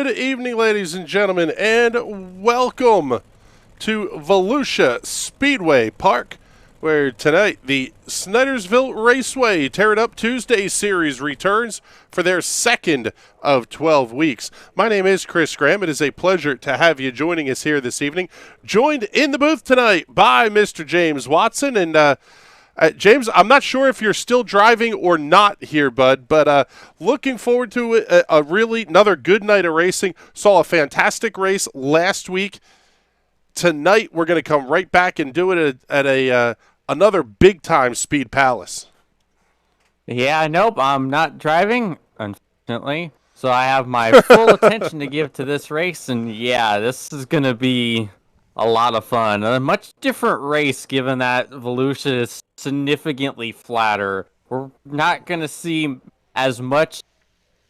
Good evening, ladies and gentlemen, and welcome to Volusia Speedway Park, where tonight the Snydersville Raceway Tear It Up Tuesday Series returns for their second of 12 weeks. My name is Chris Graham. It is a pleasure to have you joining us here this evening. Joined in the booth tonight by Mr. James Watson. And James, I'm not sure if you're still driving or not here, bud, but looking forward to a really another good night of racing. Saw a fantastic race last week. Tonight we're going to come right back and do it at another big-time Speed Palace. Yeah, nope, I'm not driving, unfortunately. So I have my full attention to give to this race, and yeah, this is going to be a lot of fun. A much different race, given that Volusia is significantly flatter. We're not going to see as much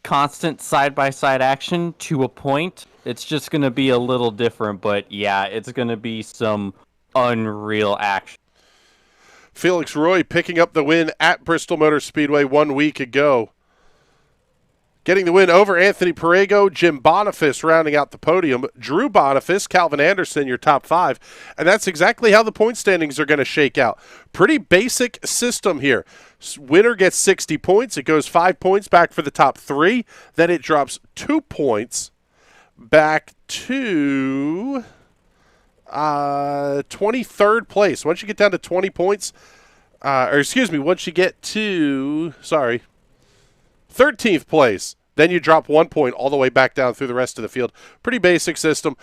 constant side-by-side action to a point. It's just going to be a little different, but yeah, it's going to be some unreal action. Felix Roy picking up the win at Bristol Motor Speedway 1 week ago. Getting the win over Anthony Perego, Jim Boniface rounding out the podium, Drew Boniface, Calvin Anderson, your top five. And that's exactly how the point standings are going to shake out. Pretty basic system here. Winner gets 60 points. It goes 5 points back for the top three. Then it drops 2 points back to 23rd place. Once you get down to 20 points, once you get to, 13th place, then you drop 1 point all the way back down through the rest of the field. Pretty basic system.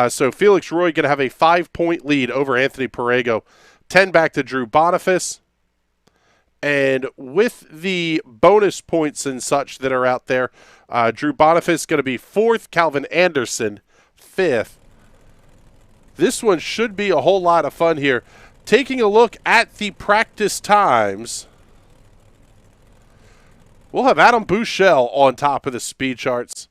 So Felix Roy going to have a 5-point lead over Anthony Perego. 10 back to Drew Boniface. And with the bonus points and such that are out there, Drew Boniface going to be 4th, Calvin Anderson 5th. This one should be a whole lot of fun here. Taking a look at the practice times, we'll have Adam Buechele on top of the speed charts.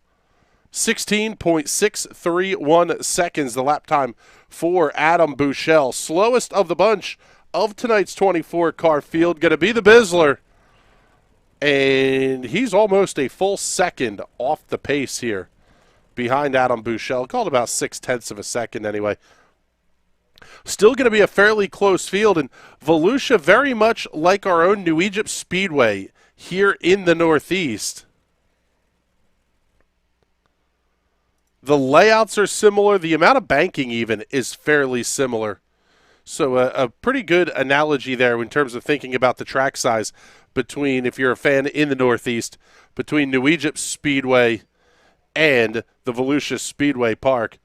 16.631 seconds, the lap time for Adam Buechele. Slowest of the bunch of tonight's 24-car field, going to be the Bizzler. And he's almost a full second off the pace here behind Adam Buechele. Called about 0.6 of a second anyway. Still going to be a fairly close field, and Volusia very much like our own New Egypt Speedway here in the Northeast. The layouts are similar. The amount of banking even is fairly similar. So a pretty good analogy there in terms of thinking about the track size between, if you're a fan in the Northeast, between New Egypt Speedway and the Volusia Speedway Park.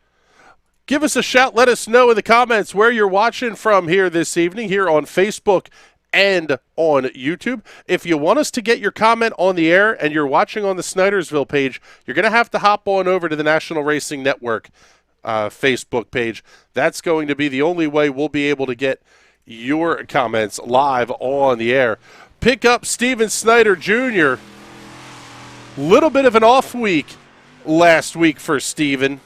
Give us a shout. Let us know in the comments where you're watching from here this evening, here on Facebook and on YouTube. If you want us to get your comment on the air and you're watching on the Snydersville page, you're going to have to hop on over to the National Racing Network Facebook page. That's going to be the only way we'll be able to get your comments live on the air. Pick up Steven Snyder Jr. Little bit of an off week last week for Steven.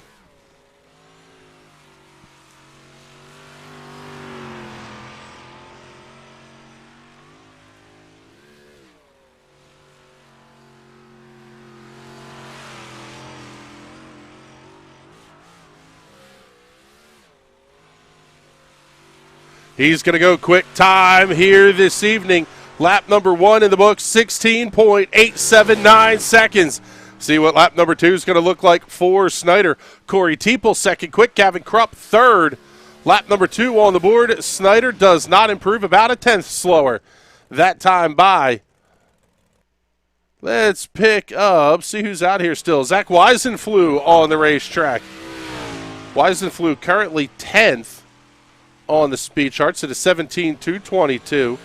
He's going to go quick time here this evening. Lap number 1 in the books, 16.879 seconds. See what lap number 2 is going to look like for Snyder. Corey Teeple, second quick. Gavin Krupp, third. Lap number 2 on the board. Snyder does not improve, about a 10th slower that time by. Let's pick up, see who's out here still. Zach Weisenflew on the racetrack. Weisenflew currently 10th. On the speed charts at a 17.222.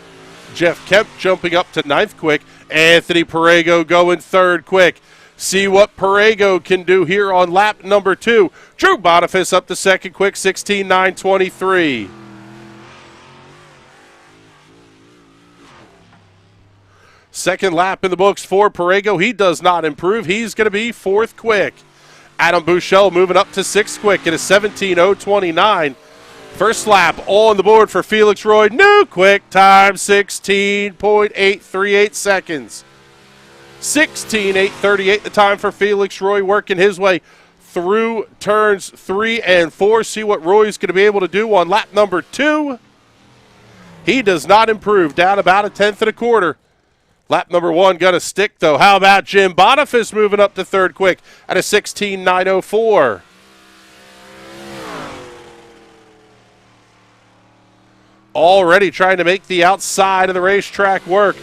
Jeff Kemp jumping up to 9th quick. Anthony Perego going 3rd quick. See what Perego can do here on lap number 2. Drew Boniface up to 2nd quick, 16.923. Second lap in the books for Perego. He does not improve. He's going to be 4th quick. Adam Buechele moving up to 6th quick at a 17.029. First lap on the board for Felix Roy. New quick time, 16.838 seconds. 16.838 the time for Felix Roy, working his way through turns 3 and 4. See what Roy's going to be able to do on lap number 2. He does not improve, down about a tenth and a quarter. Lap number 1 going to stick, though. How about Jim Boniface moving up to third quick at a 16.904? Already trying to make the outside of the racetrack work.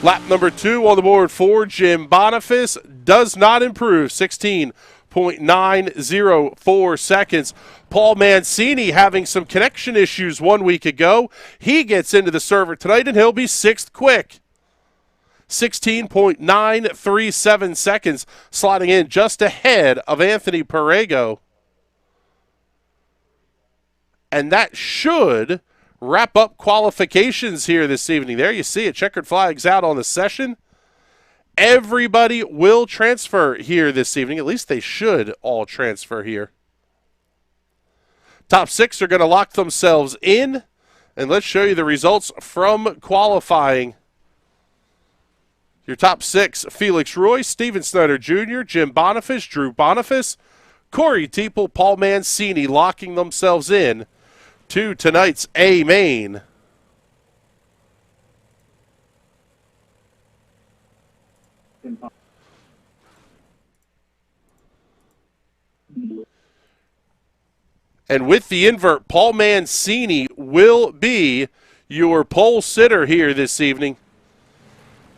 Lap number 2 on the board for Jim Boniface. Does not improve, 16.904 seconds. Paul Mancini having some connection issues 1 week ago. He gets into the server tonight, and he'll be 6th quick. 16.937 seconds, slotting in just ahead of Anthony Perego. And that should wrap up qualifications here this evening. There you see it. Checkered flags out on the session. Everybody will transfer here this evening. At least they should all transfer here. Top 6 are going to lock themselves in. And let's show you the results from qualifying. Your top 6, Felix Roy, Steven Snyder Jr., Jim Boniface, Drew Boniface, Corey Teeple, Paul Mancini locking themselves in to tonight's A main. And with the invert, Paul Mancini will be your pole sitter here this evening.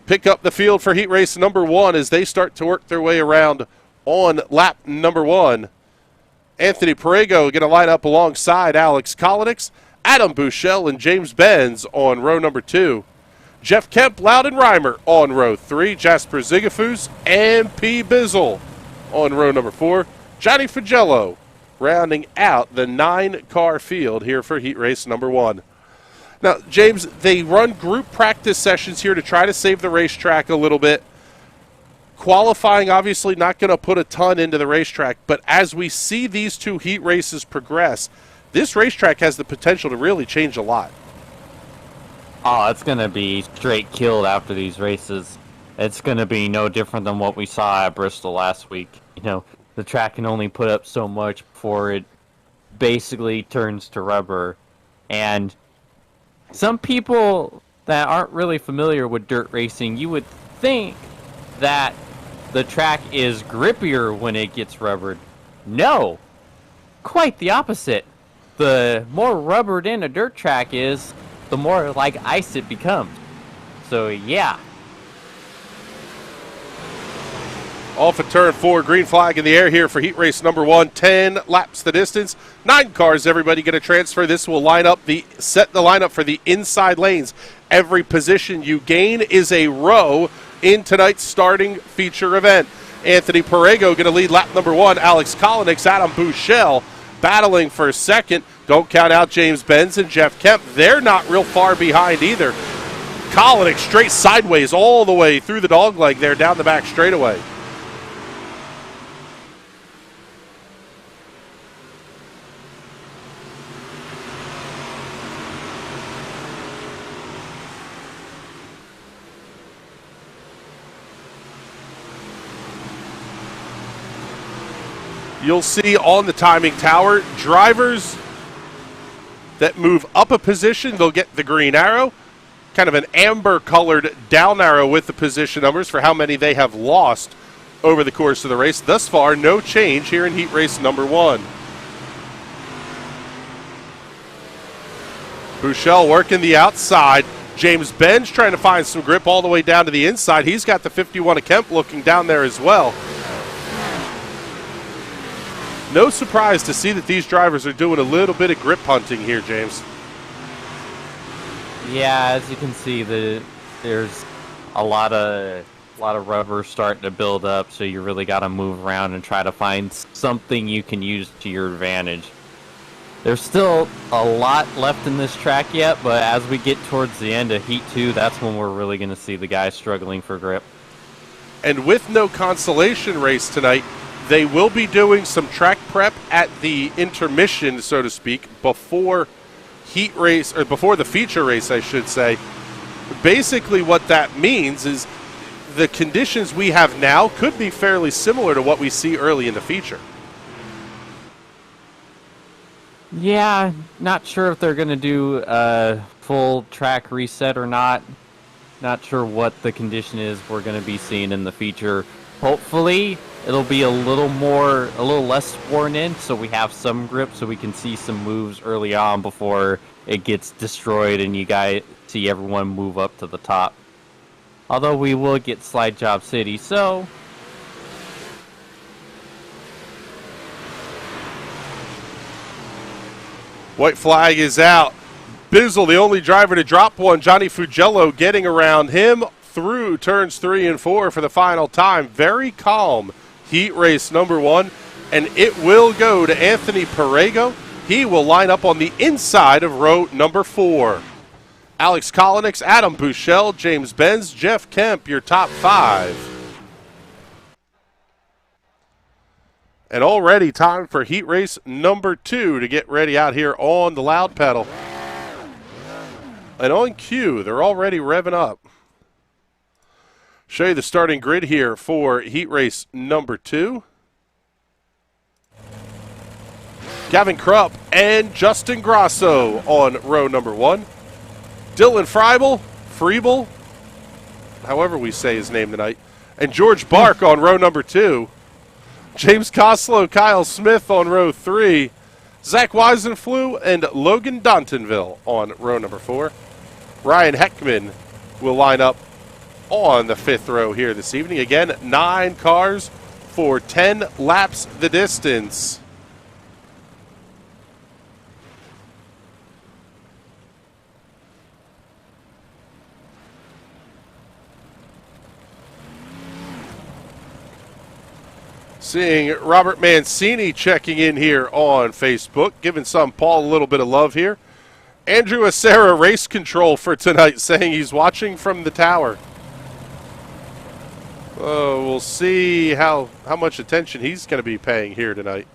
Pick up the field for heat race number 1 as they start to work their way around on lap number 1. Anthony Perego going to line up alongside Alex Kolonix, Adam Buechele, and James Benz on row number 2. Jeff Kemp, Loudon Reimer on row 3. Jasper Zigafus and P. Bizzle on row number 4. Johnny Fagello rounding out the 9-car field here for heat race number 1. Now, James, they run group practice sessions here to try to save the racetrack a little bit. Qualifying, obviously, not going to put a ton into the racetrack, but as we see these 2 heat races progress, this racetrack has the potential to really change a lot. Oh, it's going to be straight killed after these races. It's going to be no different than what we saw at Bristol last week. You know, the track can only put up so much before it basically turns to rubber. And some people that aren't really familiar with dirt racing, you would think that the track is grippier when it gets rubbered. No, quite the opposite. The more rubbered in a dirt track is, the more like ice it becomes. So yeah. Off at turn 4, green flag in the air here for heat race number 1. 10 laps the distance. 9 cars, everybody going to transfer. This will set the lineup for the inside lanes. Every position you gain is a row in tonight's starting feature event. Anthony Perego going to lead lap number 1. Alex Kolonix, Adam Buechele battling for second. Don't count out James Benz and Jeff Kemp. They're not real far behind either. Kolonix straight sideways all the way through the dogleg there down the back straightaway. You'll see on the timing tower, drivers that move up a position, they'll get the green arrow, kind of an amber-colored down arrow with the position numbers for how many they have lost over the course of the race. Thus far, no change here in heat race number 1. Buechele working the outside. James Benz trying to find some grip all the way down to the inside. He's got the 51 of Kemp looking down there as well. No surprise to see that these drivers are doing a little bit of grip hunting here, James. Yeah, as you can see, there's a lot of rubber starting to build up, so you really got to move around and try to find something you can use to your advantage. There's still a lot left in this track yet, but as we get towards the end of Heat 2, that's when we're really going to see the guys struggling for grip. And with no consolation race tonight, they will be doing some track prep at the intermission, so to speak, before heat race, or before the feature race, I should say. Basically what that means is the conditions we have now could be fairly similar to what we see early in the feature. Yeah, not sure if they're going to do a full track reset or not. Not sure what the condition is we're going to be seeing in the feature. Hopefully, it'll be a little less worn in, so we have some grip, so we can see some moves early on before it gets destroyed and you guys see everyone move up to the top. Although we will get Slide Job City, so White flag is out. Bizzle, the only driver to drop one. Johnny Fugello getting around him through turns 3 and 4 for the final time. Very calm heat race number 1, and it will go to Anthony Perego. He will line up on the inside of row number 4. Alex Kolinix, Adam Buchel, James Benz, Jeff Kemp, your top 5. And already time for heat race number 2 to get ready out here on the loud pedal. And on cue, they're already revving up. Show you the starting grid here for heat race number 2. Gavin Krupp and Justin Grasso on row number 1. Dylan Freibel, however we say his name tonight, and George Bark on row number 2. James Coslow, Kyle Smith on row 3. Zach Weisenflew and Logan Dontonville on row number 4. Ryan Heckman will line up on the 5th row here this evening. Again, 9 cars for 10 laps the distance. Seeing Robert Mancini checking in here on Facebook, giving some Paul a little bit of love here. Andrew Acera, race control for tonight, saying he's watching from the tower. We'll see how much attention he's going to be paying here tonight.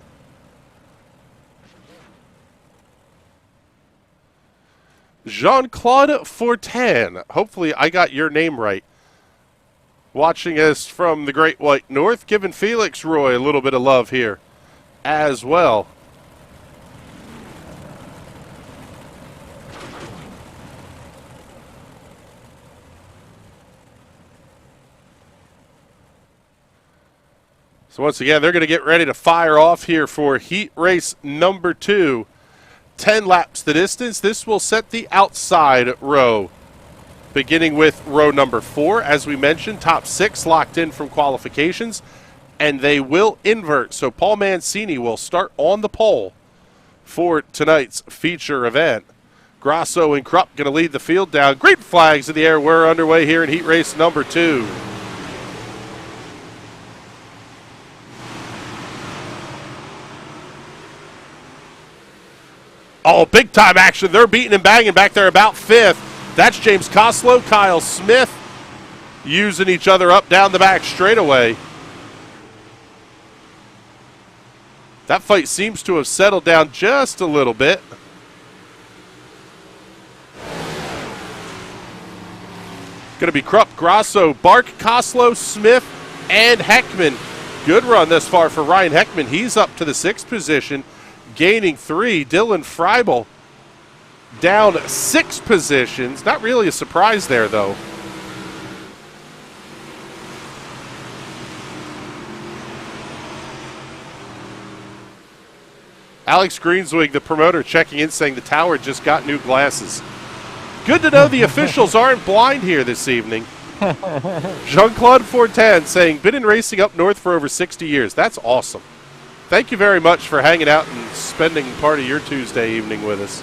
Jean-Claude Fortin, hopefully I got your name right. Watching us from the Great White North, giving Felix Roy a little bit of love here as well. So once again, they're going to get ready to fire off here for heat race number 2. 10 laps the distance. This will set the outside row. Beginning with row number 4, as we mentioned, top 6 locked in from qualifications, and they will invert. So Paul Mancini will start on the pole for tonight's feature event. Grasso and Krupp going to lead the field down. Great flags in the air. We're underway here in heat race number 2. Oh, big time action. They're beating and banging back there about 5th. That's James Coslow, Kyle Smith using each other up down the back straightaway. That fight seems to have settled down just a little bit. Going to be Krupp, Grasso, Bark, Coslow, Smith, and Heckman. Good run thus far for Ryan Heckman. He's up to the 6th position, gaining 3. Dylan Freibel down 6 positions. Not really a surprise there, though. Alex Greenswig, the promoter, checking in, saying the tower just got new glasses. Good to know the officials aren't blind here this evening. Jean-Claude Fortin saying, been in racing up north for over 60 years. That's awesome. Thank you very much for hanging out and spending part of your Tuesday evening with us.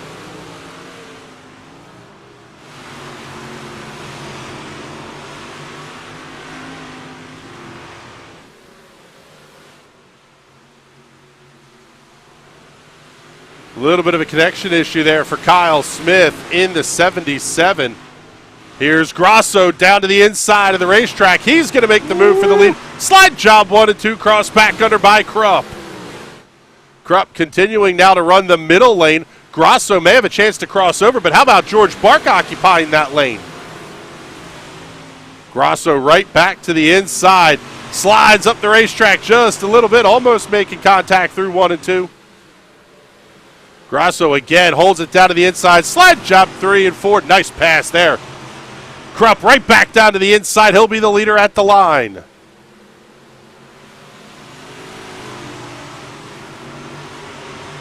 A little bit of a connection issue there for Kyle Smith in the 77. Here's Grasso down to the inside of the racetrack. He's going to make the move for the lead. Slide job 1 and 2, cross back under by Krupp. Krupp continuing now to run the middle lane. Grasso may have a chance to cross over, but how about George Bark occupying that lane? Grasso right back to the inside. Slides up the racetrack just a little bit, almost making contact through 1 and 2. Grasso again holds it down to the inside. Slide job 3 and 4. Nice pass there. Krupp right back down to the inside. He'll be the leader at the line.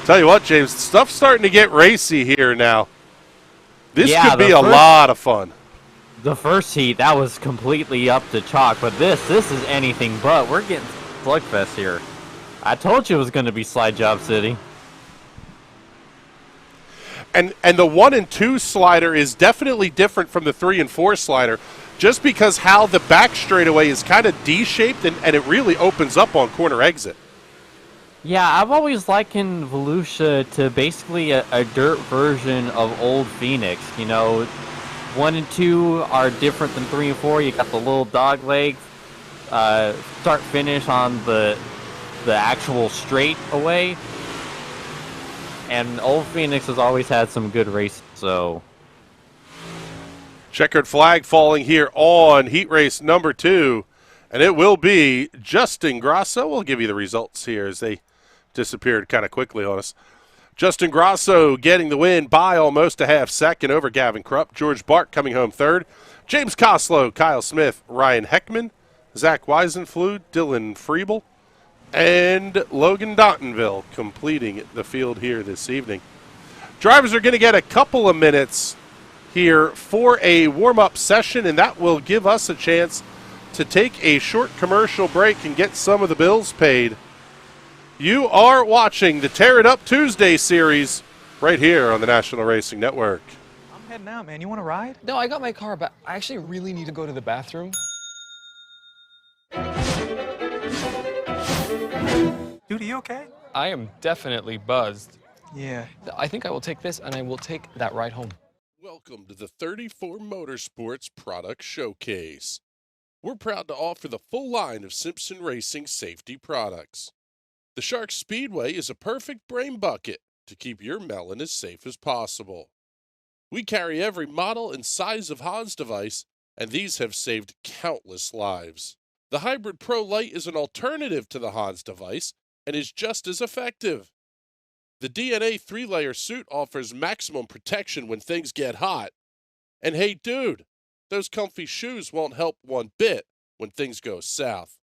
Tell you what, James, stuff's starting to get racy here now. This could be a lot of fun. The first heat, that was completely up to chalk, but this is anything but. We're getting slugfest here. I told you it was going to be slide job city. And the 1 and 2 slider is definitely different from the 3 and 4 slider, just because how the back straightaway is kind of D-shaped and it really opens up on corner exit. Yeah, I've always likened Volusia to basically a dirt version of Old Phoenix. You know, 1 and 2 are different than 3 and 4. You got the little dog leg start finish on the actual straight away. And Old Phoenix has always had some good races, so. Checkered flag falling here on heat race number 2. And it will be Justin Grasso. We'll give you the results here as they disappeared kind of quickly on us. Justin Grasso getting the win by almost a half second over Gavin Krupp. George Bart coming home third. James Koslow, Kyle Smith, Ryan Heckman, Zach Weisenflug, Dylan Friebel, and Logan Dontonville completing the field here this evening. Drivers are going to get a couple of minutes here for a warm-up session, and that will give us a chance to take a short commercial break and get some of the bills paid. You are watching the Tear It Up Tuesday series right here on the National Racing Network. I'm heading out, man. You want to ride? No, I got my car, but I actually really need to go to the bathroom. Dude, are you okay? I am definitely buzzed. Yeah. I think I will take this, and I will take that ride home. Welcome to the 34 Motorsports Product Showcase. We're proud to offer the full line of Simpson Racing safety products. The Shark Speedway is a perfect brain bucket to keep your melon as safe as possible. We carry every model and size of Hans device, and these have saved countless lives. The Hybrid Pro Lite is an alternative to the Hans device and is just as effective. The DNA 3-layer suit offers maximum protection when things get hot. And hey dude, those comfy shoes won't help one bit when things go south.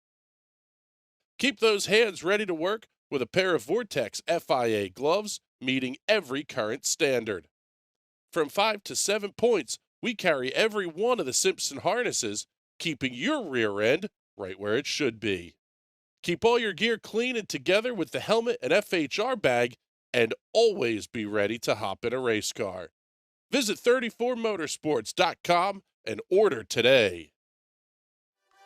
Keep those hands ready to work with a pair of Vortex FIA gloves meeting every current standard. From 5 to 7 points, we carry every one of the Simpson harnesses, keeping your rear end right where it should be. Keep all your gear clean and together with the helmet and FHR bag, and always be ready to hop in a race car. Visit 34motorsports.com and order today.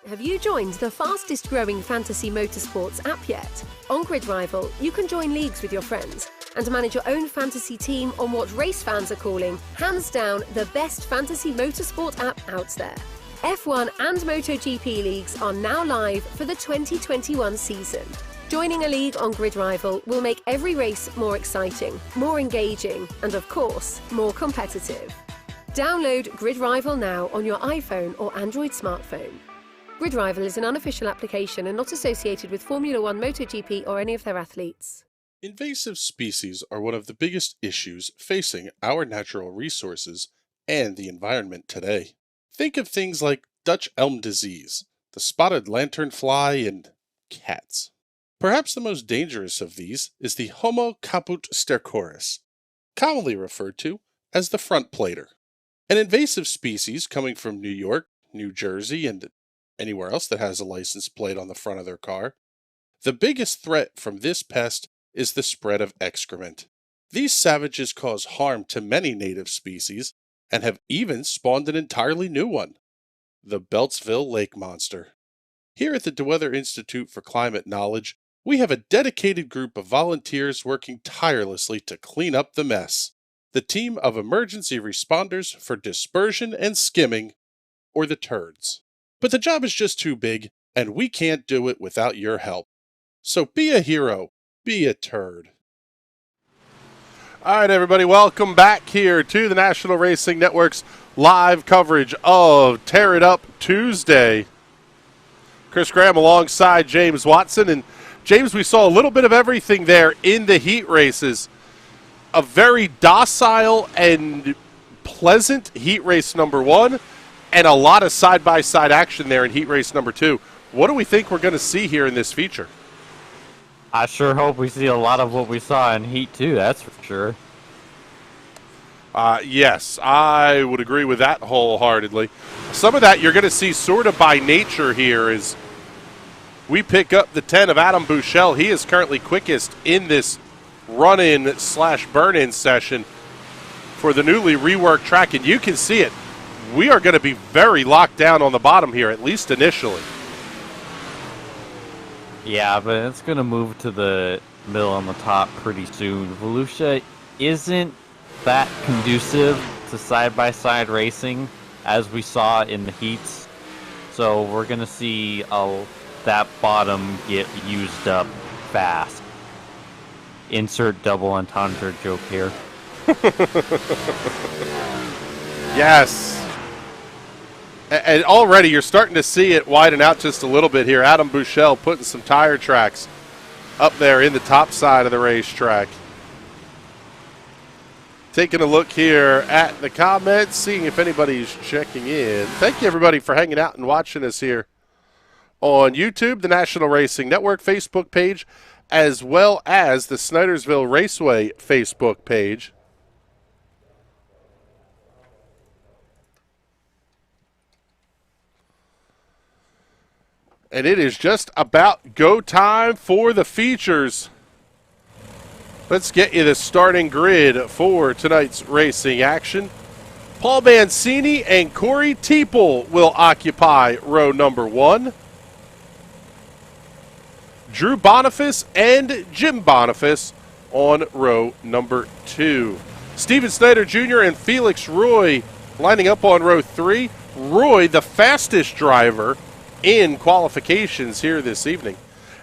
Have you joined the fastest growing fantasy motorsports app yet? On Grid Rival, you can join leagues with your friends and manage your own fantasy team on what race fans are calling, hands down, the best fantasy motorsport app out there. F1 and MotoGP leagues are now live for the 2021 season. Joining a league on Grid Rival will make every race more exciting, more engaging, and of course, more competitive. Download Grid Rival now on your iPhone or Android smartphone. Grid Rival is an unofficial application and not associated with Formula One, MotoGP, or any of their athletes. Invasive species are one of the biggest issues facing our natural resources and the environment today. Think of things like Dutch elm disease, the spotted lanternfly, and cats. Perhaps the most dangerous of these is the Homo caput stercoris, commonly referred to as the front plater. An invasive species coming from New York, New Jersey, and anywhere else that has a license plate on the front of their car. The biggest threat from this pest is the spread of excrement. These savages cause harm to many native species and have even spawned an entirely new one, the Beltsville lake monster. Here at the DeWeather Institute for Climate Knowledge, we have a dedicated group of volunteers working tirelessly to clean up the mess. The team of emergency responders for dispersion and skimming, or the turds. But the job is just too big, and we can't do it without your help. So be a hero, be a turd. All right, everybody, welcome back here to the National Racing Network's live coverage of Tear It Up Tuesday. Chris Graham alongside James Watson. And James, we saw a little bit of everything there in the heat races. a very docile and pleasant heat race number 1 and a lot of side-by-side action there in heat race number 2. What do we think we're going to see here in this feature? I sure hope we see a lot of what we saw in Heat 2, that's for sure. Yes, I would agree with that wholeheartedly. Some of that you're going to see sort of by nature here as we pick up the 10 of Adam Buechele. He is currently quickest in this run-in / burn-in session for the newly reworked track, and you can see it. We are going to be very locked down on the bottom here, at least initially. Yeah, but it's going to move to the middle on the top pretty soon. Volusia isn't that conducive to side-by-side racing as we saw in the heats. So we're going to see that bottom get used up fast. Insert double entendre joke here. Yes. And already you're starting to see it widen out just a little bit here. Adam Buechele putting some tire tracks up there in the top side of the racetrack. Taking a look here at the comments, seeing if anybody's checking in. Thank you, everybody, for hanging out and watching us here on YouTube, the National Racing Network Facebook page, as well as the Snydersville Raceway Facebook page. And it is just about go time for the features. Let's get you the starting grid for tonight's racing action. Paul Mancini and Corey Teeple will occupy row number 1. Drew Boniface and Jim Boniface on row number 2. Steven Snyder Jr. and Felix Roy lining up on row 3. Roy, the fastest driver in qualifications here this evening.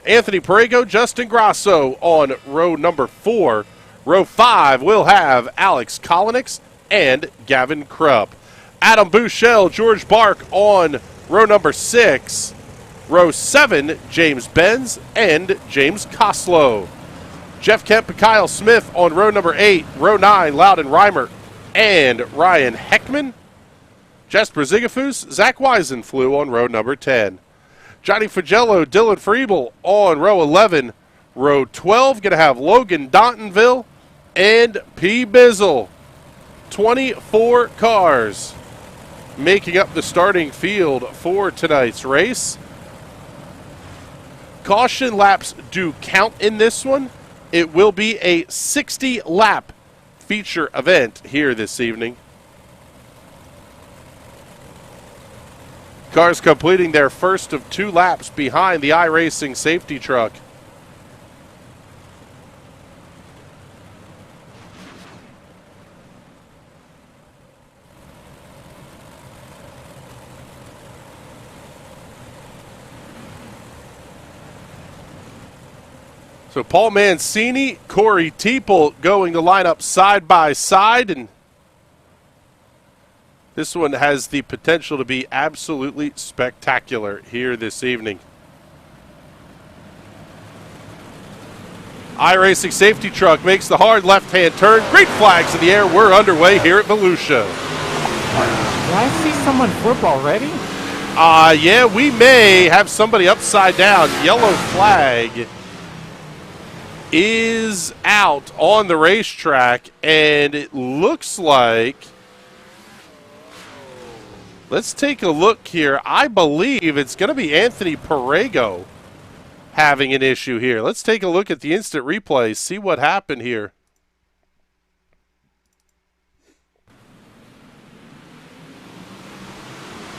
Anthony Perego, Justin Grasso on row number 4. Row 5 will have Alex Kolinix and Gavin Krupp. Adam Buechele, George Bark on row number 6. Row 7, James Benz and James Koslow. Jeff Kemp and Kyle Smith on row number 8. Row 9, Loudon Reimer and Ryan Heckman. Jesper Zigafus, Zach Weisenflew on row number 10. Johnny Fagello, Dylan Friebel on row 11. Row 12, going to have Logan Dontonville and P. Bizzle. 24 cars making up the starting field for tonight's race. Caution laps do count in this one. It will be a 60-lap feature event here this evening. Cars completing their first of 2 laps behind the iRacing safety truck. So Paul Mancini, Corey Teeple going to line up side by side, and this one has the potential to be absolutely spectacular here this evening. iRacing safety truck makes the hard left-hand turn. Green flags in the air. We're underway here at Volusia. Did I see someone flip already? Yeah, we may have somebody upside down. Yellow flag is out on the racetrack, and it looks like, let's take a look here. I believe it's going to be Anthony Perego having an issue here. Let's take a look at the instant replay, see what happened here.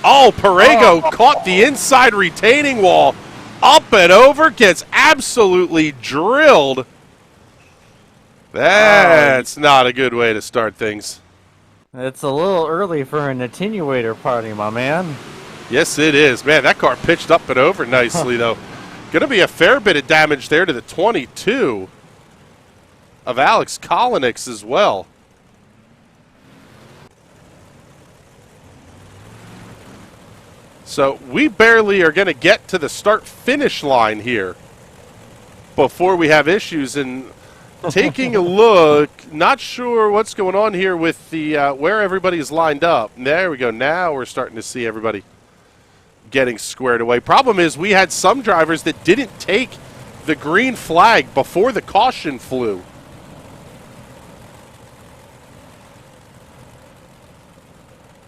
Oh, Perego caught the inside retaining wall. Up and over, gets absolutely drilled. That's not a good way to start things. It's a little early for an attenuator party, my man. Yes, it is. Man, that car pitched up and over nicely, though. Going to be a fair bit of damage there to the 22 of Alex Kolinix as well. So we barely are going to get to the start-finish line here before we have issues. And taking a look, not sure what's going on here with the where everybody's lined up. There we go. Now we're starting to see everybody getting squared away. Problem is we had some drivers that didn't take the green flag before the caution flew.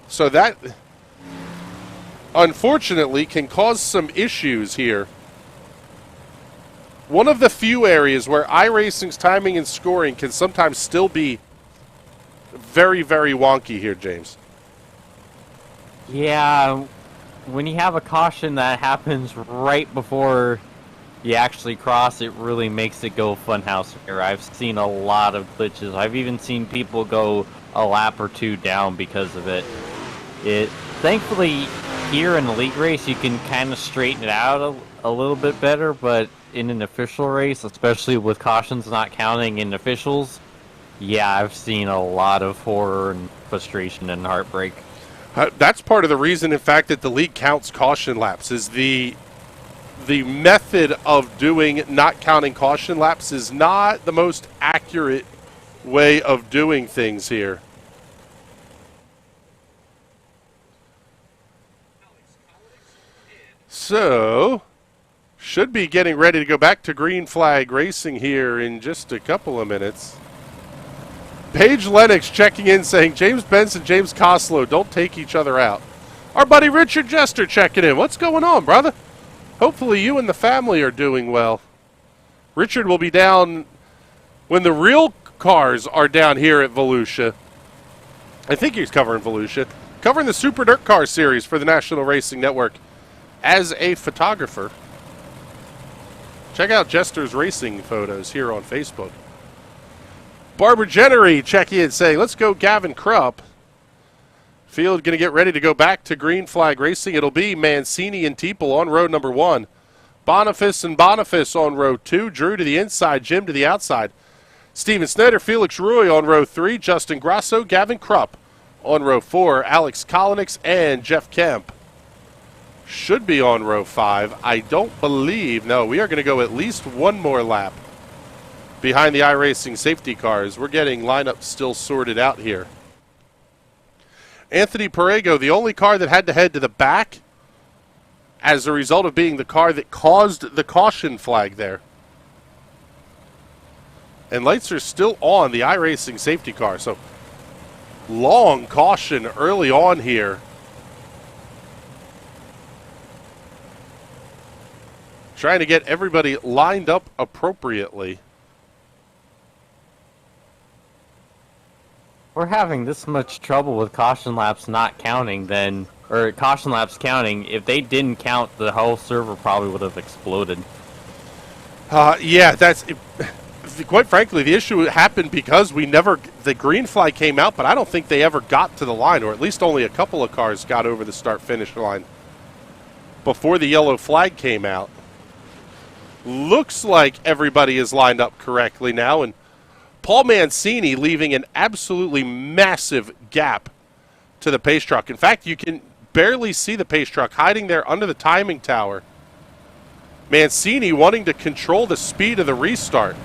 So that, unfortunately, can cause some issues here. One of the few areas where iRacing's timing and scoring can sometimes still be very, very wonky here, James. Yeah, when you have a caution that happens right before you actually cross, it really makes it go funhouse here. I've seen a lot of glitches. I've even seen people go a lap or two down because of it. Thankfully, here in the league race, you can kind of straighten it out a little bit better, but in an official race, especially with cautions not counting in officials, yeah, I've seen a lot of horror and frustration and heartbreak. That's part of the reason, in fact, that the league counts caution laps, is the method of doing not counting caution laps is not the most accurate way of doing things here. So, should be getting ready to go back to green flag racing here in just a couple of minutes. Paige Lennox checking in saying, James Benson, James Coslow, don't take each other out. Our buddy Richard Jester checking in. What's going on, brother? Hopefully you and the family are doing well. Richard will be down when the real cars are down here at Volusia. I think he's covering Volusia. Covering the Super Dirt Car Series for the National Racing Network as a photographer. Check out Jester's racing photos here on Facebook. Barbara Jennery checking in saying, let's go Gavin Krupp. Field going to get ready to go back to green flag racing. It'll be Mancini and Teeple on row number 1. Boniface and Boniface on row 2. Drew to the inside, Jim to the outside. Steven Snyder, Felix Rui on row 3. Justin Grasso, Gavin Krupp on row 4. Alex Kolinix and Jeff Kemp should be on row 5. I don't believe, no, we are going to go at least one more lap behind the iRacing safety cars. We're getting lineup still sorted out here. Anthony Perego, the only car that had to head to the back as a result of being the car that caused the caution flag there. And lights are still on the iRacing safety car, so long caution early on here. Trying to get everybody lined up appropriately. We're having this much trouble with caution laps not counting, or caution laps counting. If they didn't count, the whole server probably would have exploded. Yeah, quite frankly, the issue happened because the green flag came out, but I don't think they ever got to the line, or at least only a couple of cars got over the start-finish line before the yellow flag came out. Looks like everybody is lined up correctly now, and Paul Mancini leaving an absolutely massive gap to the pace truck. In fact, you can barely see the pace truck hiding there under the timing tower. Mancini wanting to control the speed of the restart.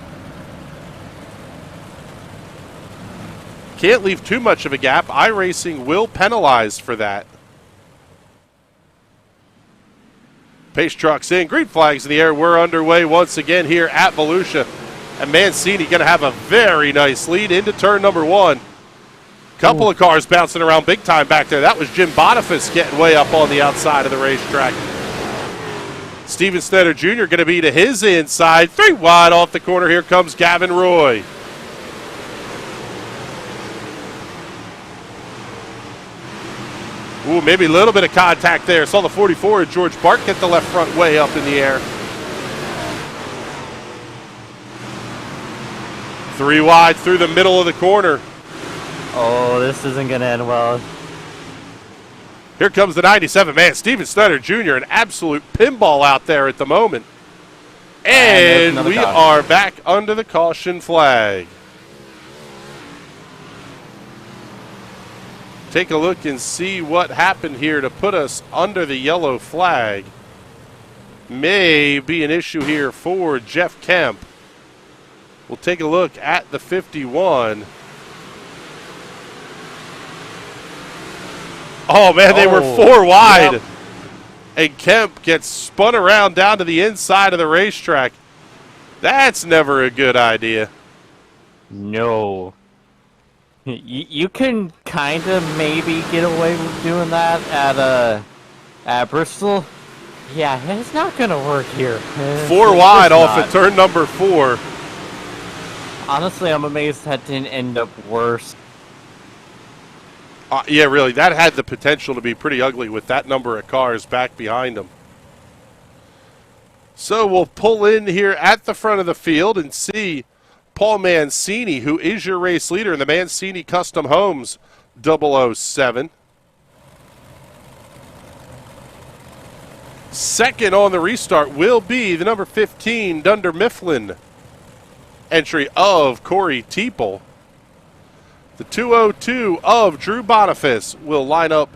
Can't leave too much of a gap. iRacing will penalize for that. Pace trucks in, green flags in the air. We're underway once again here at Volusia. And Mancini going to have a very nice lead into turn number 1. Couple of cars bouncing around big time back there. That was Jim Boniface getting way up on the outside of the racetrack. Steven Snyder Jr. going to be to his inside. 3 wide off the corner. Here comes Gavin Roy. Ooh, maybe a little bit of contact there. Saw the 44 of George Bart get the left front way up in the air. 3 wide through the middle of the corner. Oh, this isn't going to end well. Here comes the 97. Man, Steven Snyder Jr., an absolute pinball out there at the moment. And we are back under the caution flag. Take a look and see what happened here to put us under the yellow flag. May be an issue here for Jeff Kemp. We'll take a look at the 51. Oh, man, they were 4 wide. Yep. And Kemp gets spun around down to the inside of the racetrack. That's never a good idea. No. You can kind of maybe get away with doing that at Bristol. Yeah, it's not going to work here. 4 wide off of turn number 4. Honestly, I'm amazed that didn't end up worse. Yeah, really, that had the potential to be pretty ugly with that number of cars back behind them. So we'll pull in here at the front of the field and see Paul Mancini, who is your race leader in the Mancini Custom Homes 007. Second on the restart will be the number 15 Dunder Mifflin entry of Corey Teeple. The 202 of Drew Boniface will line up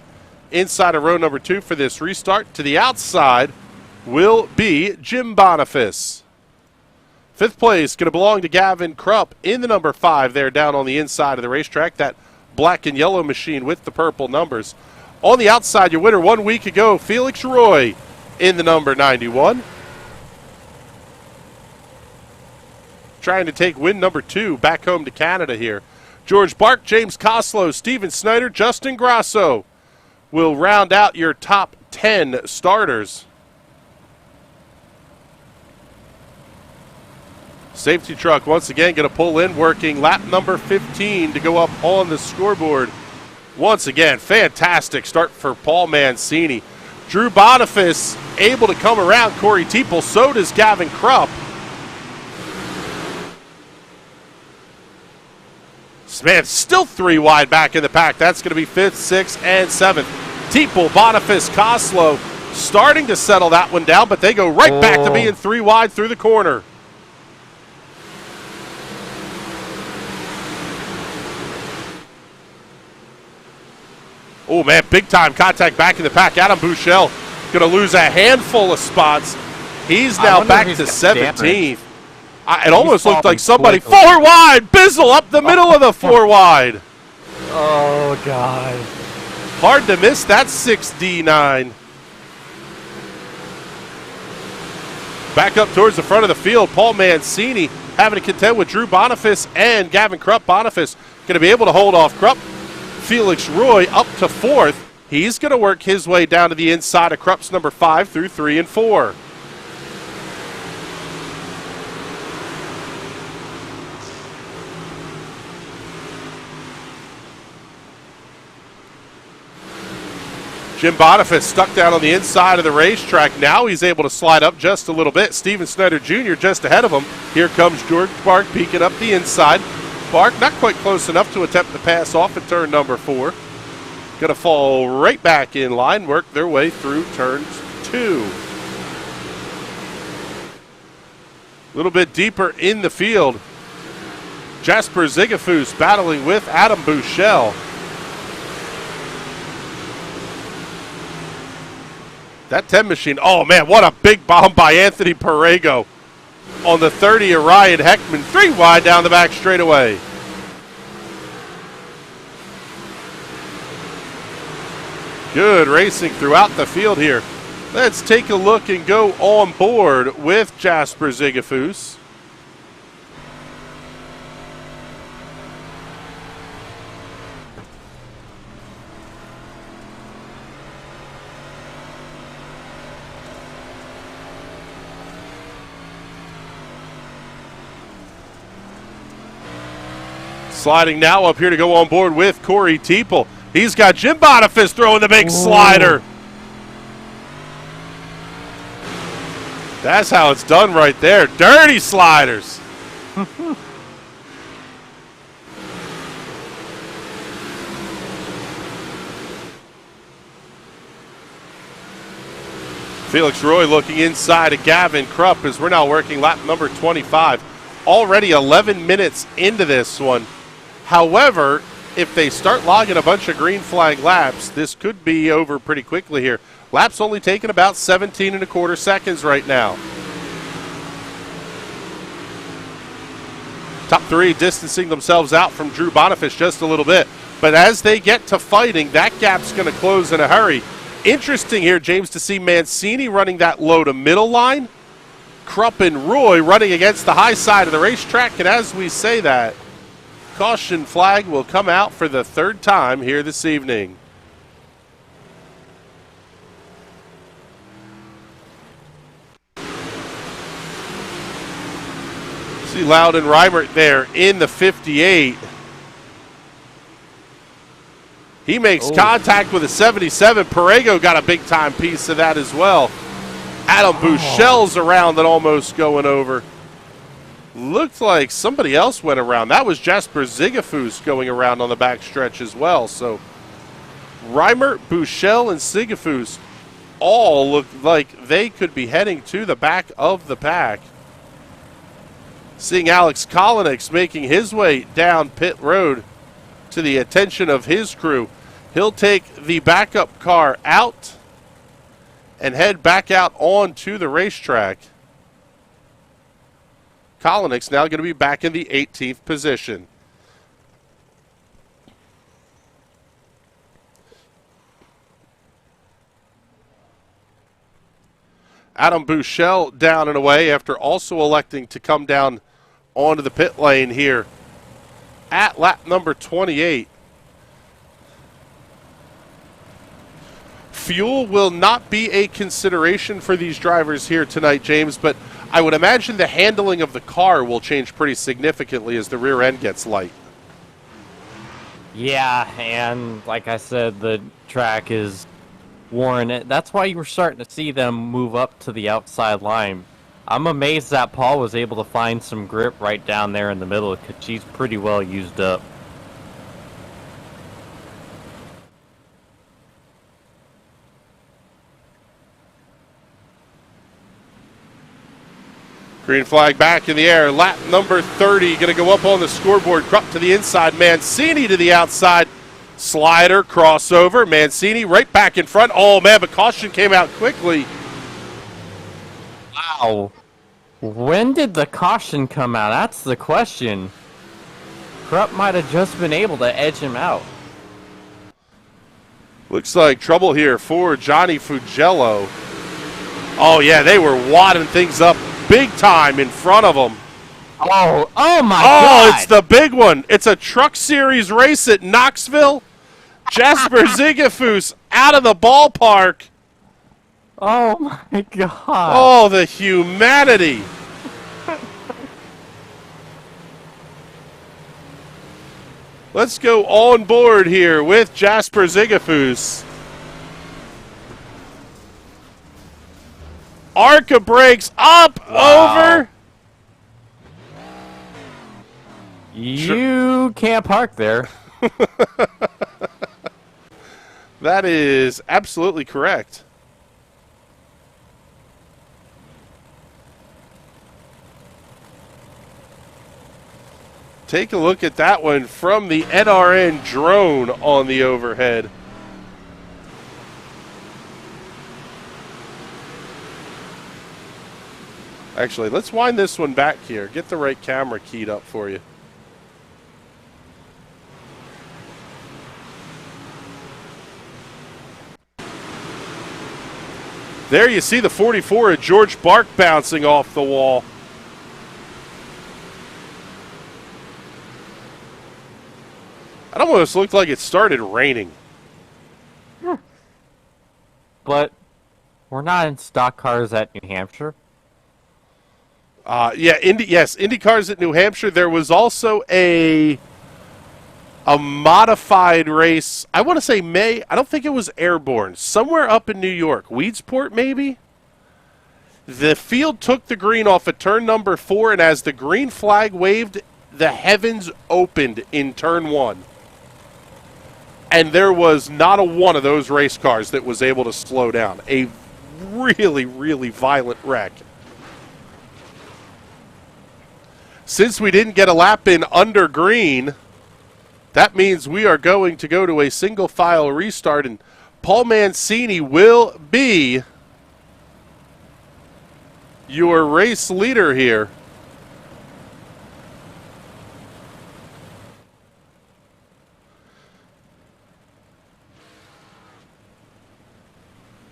inside of row number 2 for this restart. To the outside will be Jim Boniface. 5th place going to belong to Gavin Krupp in the number 5 there down on the inside of the racetrack. That black and yellow machine with the purple numbers. On the outside, your winner 1 week ago, Felix Roy in the number 91. Trying to take win number 2 back home to Canada here. George Bark, James Coslow, Steven Snyder, Justin Grasso will round out your top 10 starters. Safety truck once again going to pull in, working lap number 15 to go up on the scoreboard. Once again, fantastic start for Paul Mancini. Drew Boniface able to come around Corey Teeple, so does Gavin Krupp. Man, still 3 wide back in the pack. That's going to be 5th, 6th, and 7th. Teeple, Boniface, Coslow starting to settle that one down, but they go right back to being 3 wide through the corner. Oh, man, big-time contact back in the pack. Adam Bouchel going to lose a handful of spots. He's now back to 17th. It almost looked like somebody 4 wide. Bizzle up the middle of the 4 wide. Oh, God. Hard to miss that 6D9. Back up towards the front of the field, Paul Mancini having to contend with Drew Boniface and Gavin Krupp. Boniface going to be able to hold off Krupp. Felix Roy up to 4th. He's going to work his way down to the inside of Krupp's number 5 through 3 and 4. Jim Boniface stuck down on the inside of the racetrack. Now he's able to slide up just a little bit. Steven Snyder Jr. just ahead of him. Here comes George Bark peeking up the inside. Bark not quite close enough to attempt to pass off at turn number 4. Going to fall right back in line, work their way through turns 2. A little bit deeper in the field. Jasper Zigafus battling with Adam Bouchel. That 10 machine, oh man, what a big bomb by Anthony Perego. On the 30 of Ryan Heckman, 3 wide down the back straightaway. Good racing throughout the field here. Let's take a look and go on board with Jasper Zigafus. Sliding now up here to go on board with Corey Teeple. He's got Jim Boniface throwing the big slider. That's how it's done right there. Dirty sliders. Felix Roy looking inside of Gavin Krupp as we're now working lap number 25. Already 11 minutes into this one. However, if they start logging a bunch of green flag laps, this could be over pretty quickly here. Laps only taking about 17 1/4 seconds right now. Top three distancing themselves out from Drew Boniface just a little bit. But as they get to fighting, that gap's going to close in a hurry. Interesting here, James, to see Mancini running that low to middle line. Krupp and Roy running against the high side of the racetrack. And as we say that, caution flag will come out for the third time here this evening. See Loudon Reimert there in the 58. He makes contact with a 77. Perego got a big-time piece of that as well. Adam Bouchel's around and almost going over. Looked like somebody else went around. That was Jasper Zigafus going around on the back stretch as well. So Reimert, Bouchel, and Zigafus all look like they could be heading to the back of the pack. Seeing Alex Kolinix making his way down pit road to the attention of his crew. He'll take the backup car out and head back out onto the racetrack. Kolinix now going to be back in the 18th position. Adam Bouchel down and away after also electing to come down onto the pit lane here at lap number 28. Fuel will not be a consideration for these drivers here tonight, James, but I would imagine the handling of the car will change pretty significantly as the rear end gets light. Yeah, and like I said, the track is worn. That's why you were starting to see them move up to the outside line. I'm amazed that Paul was able to find some grip right down there in the middle because she's pretty well used up. Green flag back in the air. Lap number 30 going to go up on the scoreboard. Krupp to the inside. Mancini to the outside. Slider, crossover. Mancini right back in front. Oh, man, but caution came out quickly. Wow. When did the caution come out? That's the question. Krupp might have just been able to edge him out. Looks like trouble here for Johnny Fugello. Oh, yeah, they were wadding things up big time in front of them. Oh my God. Oh, it's the big one. It's a Truck Series race at Knoxville. Jasper Zigafus out of the ballpark. Oh my God. Oh, the humanity. Let's go on board here with Jasper Zigafus. Arca brakes up, over. You can't park there. That is absolutely correct. Take a look at that one from the NRN drone on the overhead. Actually, let's wind this one back here. Get the right camera keyed up for you. There you see the 44 of George Bark bouncing off the wall. It almost looked like it started raining. But we're not in stock cars at New Hampshire. Yeah, Indy cars at New Hampshire. There was also a modified race. I want to say I don't think it was Airborne. Somewhere up in New York. Weedsport, maybe? The field took the green off at turn number 4, and as the green flag waved, the heavens opened in turn 1. And there was not a one of those race cars that was able to slow down. A really, really violent wreck. Since we didn't get a lap in under green, that means we are going to go to a single file restart, and Paul Mancini will be your race leader here.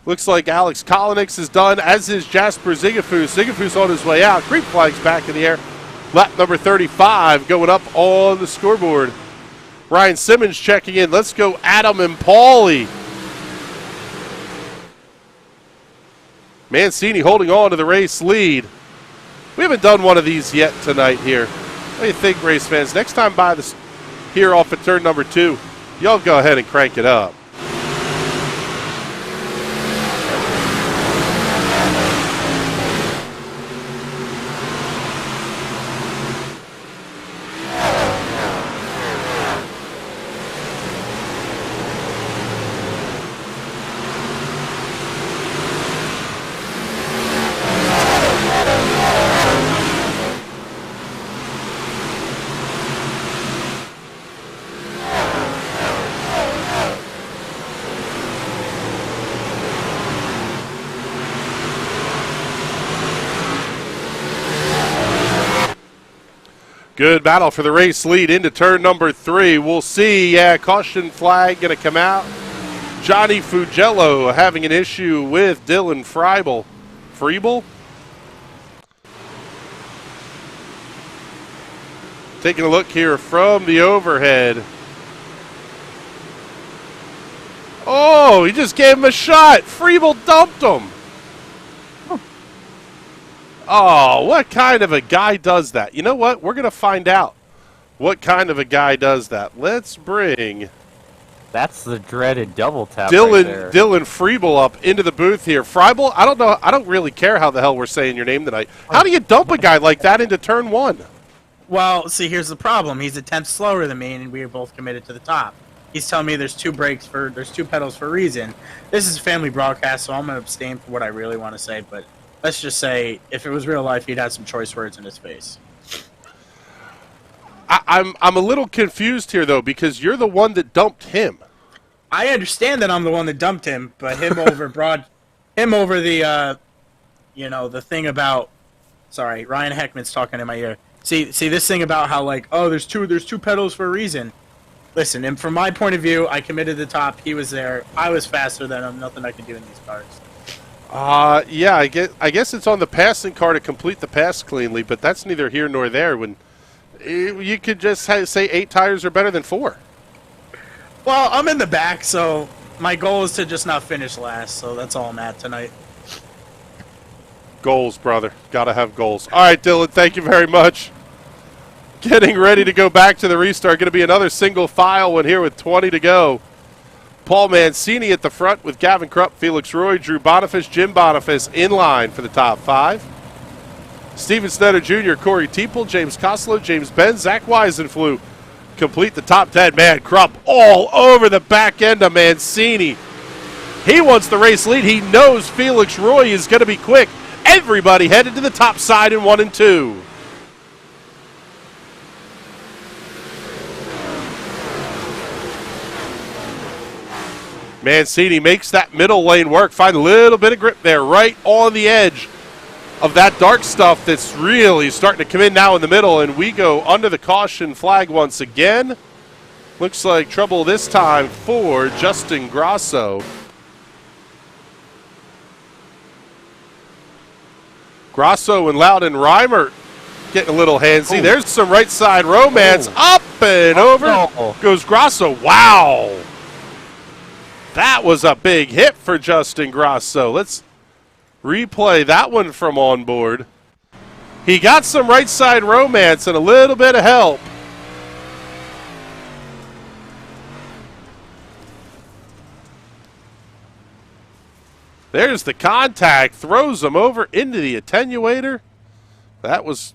Looks like Alex Kolinix is done, as is Jasper Zigafus. Zigafus on his way out. Green flag's back in the air. Lap number 35 going up on the scoreboard. Ryan Simmons checking in. Let's go Adam and Paulie. Mancini holding on to the race lead. We haven't done one of these yet tonight here. What do you think, race fans? Next time by this here off at turn number 2, y'all go ahead and crank it up. Good battle for the race lead into turn number 3. We'll see. Yeah, caution flag going to come out. Johnny Fugello having an issue with Dylan Freibel. Freibel? Taking a look here from the overhead. Oh, he just gave him a shot. Freibel dumped him. Oh, what kind of a guy does that? You know what? We're going to find out what kind of a guy does that. Let's bring That's the dreaded double tap Dylan right there. Dylan Freibel up into the booth here. Freibel, I don't know. I don't really care how the hell we're saying your name tonight. How do you dump a guy like that into turn 1? Well, see, here's the problem. He's a tenth slower than me, and we are both committed to the top. He's telling me there's two pedals for a reason. This is a family broadcast, so I'm going to abstain from what I really want to say, but let's just say if it was real life, he'd have some choice words in his face. I'm a little confused here, though, because you're the one that dumped him. I understand that I'm the one that dumped him, but him over the, the thing about, sorry, Ryan Heckman's talking in my ear. See this thing about how like, oh, there's two pedals for a reason. Listen, and from my point of view, I committed to the top. He was there. I was faster than him. Nothing I can do in these cars. Yeah, I guess it's on the passing car to complete the pass cleanly, but that's neither here nor there. When you could just say 8 tires are better than 4. Well, I'm in the back, so my goal is to just not finish last. So that's all I'm at tonight. Goals, brother. Gotta have goals. All right, Dylan, thank you very much. Getting ready to go back to the restart. Going to be another single file one here with 20 to go. Paul Mancini at the front with Gavin Krupp, Felix Roy, Drew Boniface, Jim Boniface in line for the top 5. Steven Snyder Jr., Corey Teeple, James Koslow, James Ben, Zach Weisenflew complete the top 10. Man, Krupp all over the back end of Mancini. He wants the race lead. He knows Felix Roy is going to be quick. Everybody headed to the top side in 1 and 2. Mancini makes that middle lane work. Find a little bit of grip there, right on the edge of that dark stuff that's really starting to come in now in the middle, and we go under the caution flag once again. Looks like trouble this time for Justin Grasso. Grasso and Loudon Reimer getting a little handsy. Ooh. There's some right side romance. Ooh. Up and over no. goes Grasso. Wow. That was a big hit for Justin Grasso. Let's replay that one from on board. He got some right side romance and a little bit of help. There's the contact, throws him over into the attenuator. That was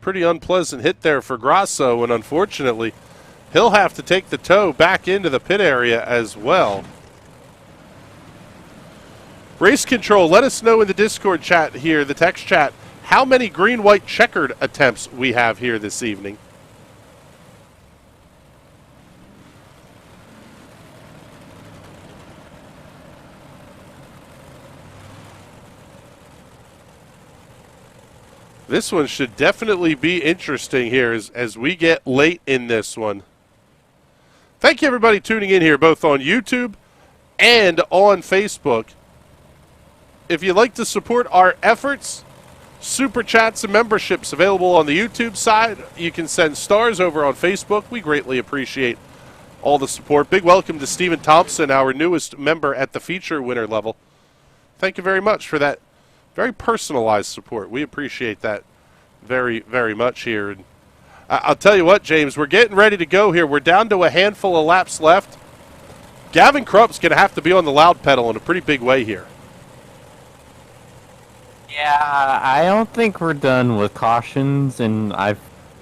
pretty unpleasant hit there for Grasso, and unfortunately, he'll have to take the tow back into the pit area as well. Race Control, let us know in the Discord chat here, the text chat, how many green-white checkered attempts we have here this evening. This one should definitely be interesting here as we get late in this one. Thank you, everybody, tuning in here, both on YouTube and on Facebook. if you'd like to support our efforts, super chats and memberships available on the YouTube side. You can send stars over on Facebook. We greatly appreciate all the support. Big welcome to Stephen Thompson, our newest member at the feature winner level. Thank you very much for that very personalized support. We appreciate that very, very much here. And I'll tell you what, James, we're getting ready to go here. We're down to a handful of laps left. Gavin Krupp's going to have to be on the loud pedal in a pretty big way here. Yeah, I don't think we're done with cautions, and I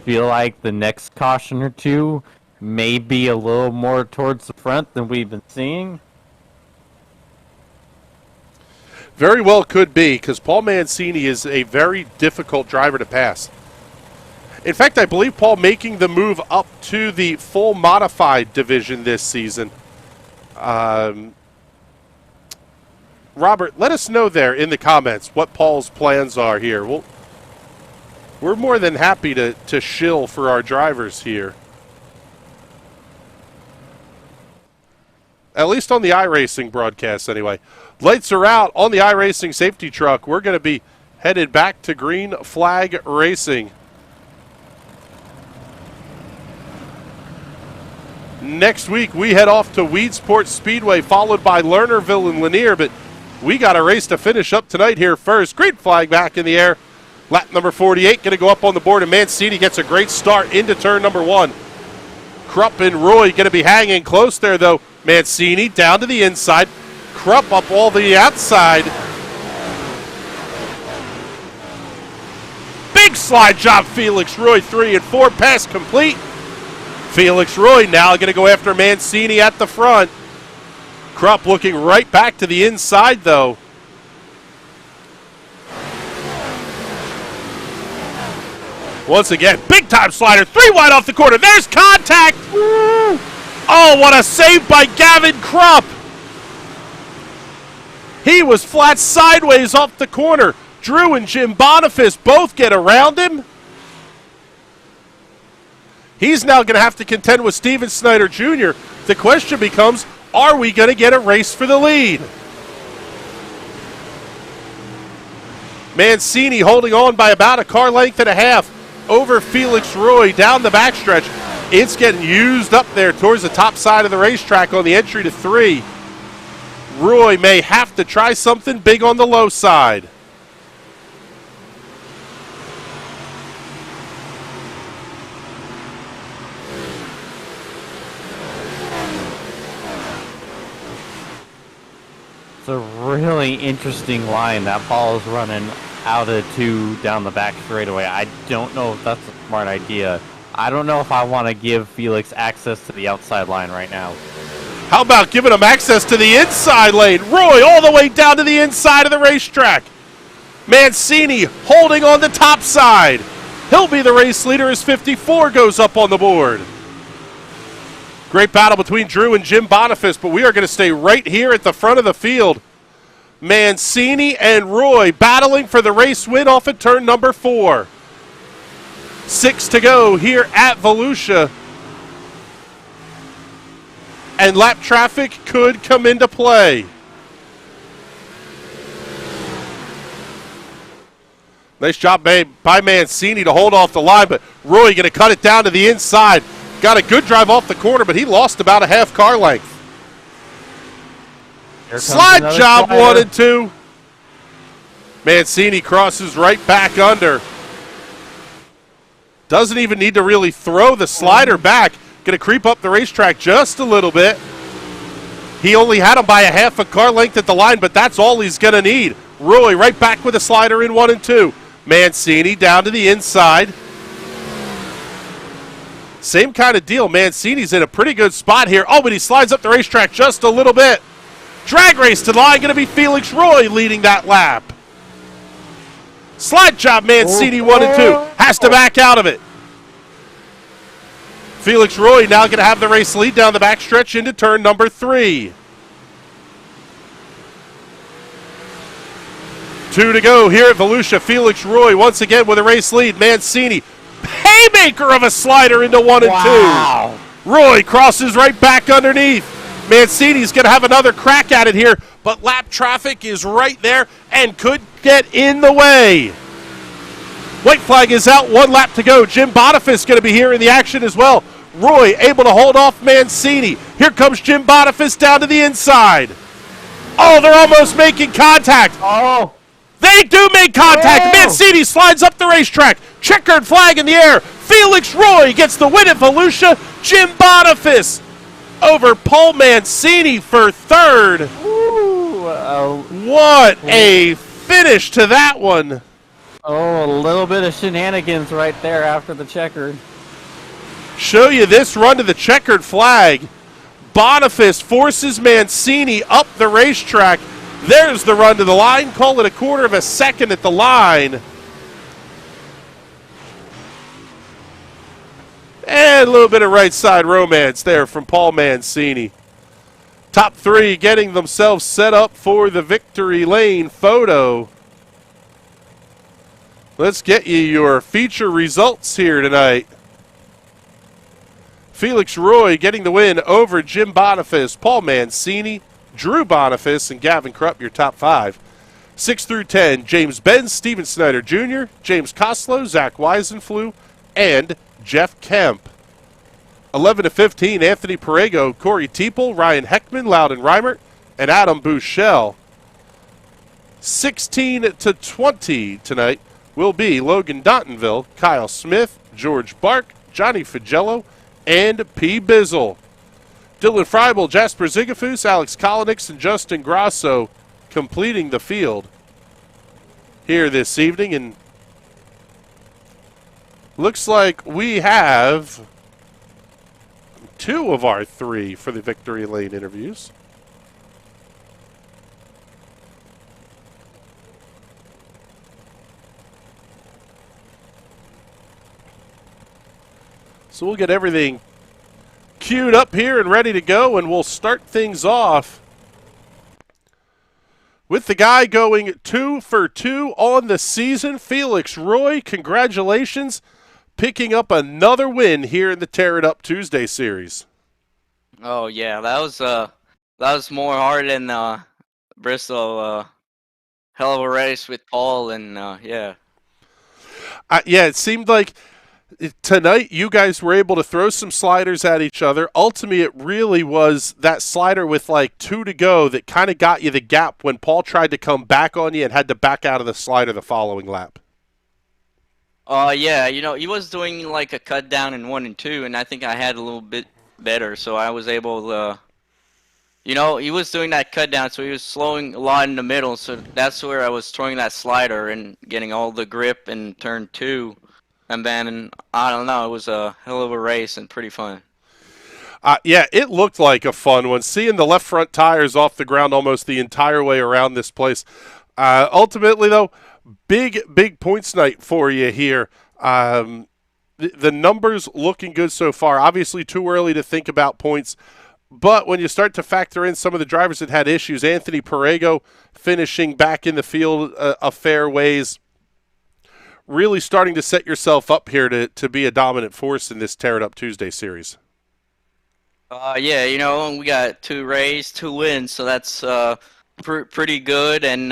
feel like the next caution or two may be a little more towards the front than we've been seeing. Very well could be, because Paul Mancini is a very difficult driver to pass. In fact, I believe Paul making the move up to the full modified division this season. Robert, let us know there in the comments what Paul's plans are here. We're more than happy to shill for our drivers here. At least on the iRacing broadcast, anyway. Lights are out on the iRacing safety truck. We're going to be headed back to Green Flag Racing. Next week, we head off to Weedsport Speedway, followed by Lernerville and Lanier, but we got a race to finish up tonight here first. Green flag back in the air. Lap number 48 going to go up on the board, and Mancini gets a great start into turn number 1. Krupp and Roy going to be hanging close there, though. Mancini down to the inside. Krupp up all the outside. Big slide job, Felix Roy. 3 and 4 pass complete. Felix Roy now going to go after Mancini at the front. Krupp looking right back to the inside, though. Once again, big-time slider, 3 wide off the corner. There's contact! Woo! Oh, what a save by Gavin Krupp! He was flat sideways off the corner. Drew and Jim Boniface both get around him. He's now going to have to contend with Steven Snyder Jr. The question becomes, are we going to get a race for the lead? Mancini holding on by about a car length and a half over Felix Roy down the backstretch. It's getting used up there towards the top side of the racetrack on the entry to 3. Roy may have to try something big on the low side. It's a really interesting line that Paul is running out of 2 down the back straightaway. I don't know if that's a smart idea. I don't know if I want to give Felix access to the outside line right now. How about giving him access to the inside lane? Roy all the way down to the inside of the racetrack. Mancini holding on the top side. He'll be the race leader as 54 goes up on the board. Great battle between Drew and Jim Boniface, but we are going to stay right here at the front of the field. Mancini and Roy battling for the race win off at turn number 4. 6 to go here at Volusia. And lap traffic could come into play. Nice job made by Mancini to hold off the line, but Roy going to cut it down to the inside. Got a good drive off the corner, but he lost about a half car length. Slide job slider. 1 and 2. Mancini crosses right back under. Doesn't even need to really throw the slider back. Going to creep up the racetrack just a little bit. He only had him by a half a car length at the line, but that's all he's going to need. Roy right back with a slider in 1 and 2. Mancini down to the inside. Same kind of deal. Mancini's in a pretty good spot here. Oh, but he slides up the racetrack just a little bit. Drag race to the line. Going to be Felix Roy leading that lap. Slide job, Mancini, 1 and 2. Has to back out of it. Felix Roy now going to have the race lead down the backstretch into turn number 3. 2 to go here at Volusia. Felix Roy once again with a race lead. Mancini, haymaker of a slider into 1 and 2. Roy crosses right back underneath. Mancini's going to have another crack at it here, but lap traffic is right there and could get in the way. White flag is out, 1 lap to go. Jim Boniface going to be here in the action as well. Roy able to hold off Mancini. Here comes Jim Boniface down to the inside. Oh, they're almost making contact. Oh. They do make contact. Oh. Mancini slides up the racetrack. Checkered flag in the air. Felix Roy gets the win at Volusia. Jim Boniface over Paul Mancini for third. Ooh, What a finish to that one. oh, a little bit of shenanigans right there after the checkered. Show you this run to the checkered flag. Boniface forces Mancini up the racetrack. There's the run to the line. Call it a quarter of a second at the line. And a little bit of right side romance there from Paul Mancini. Top 3 getting themselves set up for the victory lane photo. Let's get you your feature results here tonight. Felix Roy getting the win over Jim Boniface, Paul Mancini, Drew Boniface, and Gavin Krupp, your top 5. 6 through 10, James Benz, Steven Snyder Jr., James Koslow, Zach Weisenflew, and Jeff Kemp. 11 to 15, Anthony Perego, Corey Teeple, Ryan Heckman, Loudon Reimert, and Adam Bouchel. 16 to 20 tonight will be Logan Dontonville, Kyle Smith, George Bark, Johnny Figello, and P. Bizzle. Dylan Freibel, Jasper Zigafus, Alex Kolinix, and Justin Grasso completing the field here this evening. And looks like we have 2 of our 3 for the Victory Lane interviews. So we'll get everything queued up here and ready to go, and we'll start things off with the guy going 2 for 2 on the season, Felix Roy. Congratulations, picking up another win here in the Tear It Up Tuesday series. Oh yeah, that was more hard than Bristol. Hell of a race with Paul, and yeah. Yeah, it seemed like tonight you guys were able to throw some sliders at each other. Ultimately, it really was that slider with like 2 to go that kind of got you the gap when Paul tried to come back on you and had to back out of the slider the following lap. Yeah, he was doing like a cut down in 1 and 2, and I think I had a little bit better, so I was able to, he was doing that cut down, so he was slowing a lot in the middle, so that's where I was throwing that slider and getting all the grip in turn 2. And then, I don't know, it was a hell of a race and pretty fun. Yeah, it looked like a fun one. Seeing the left front tires off the ground almost the entire way around this place. Ultimately, though, big points night for you here. The numbers looking good so far. Obviously, too early to think about points. But when you start to factor in some of the drivers that had issues, Anthony Perego finishing back in the field a fair ways, really starting to set yourself up here to be a dominant force in this Tear It Up Tuesday series. Yeah, we got 2 races, 2 wins, so that's pretty good. And,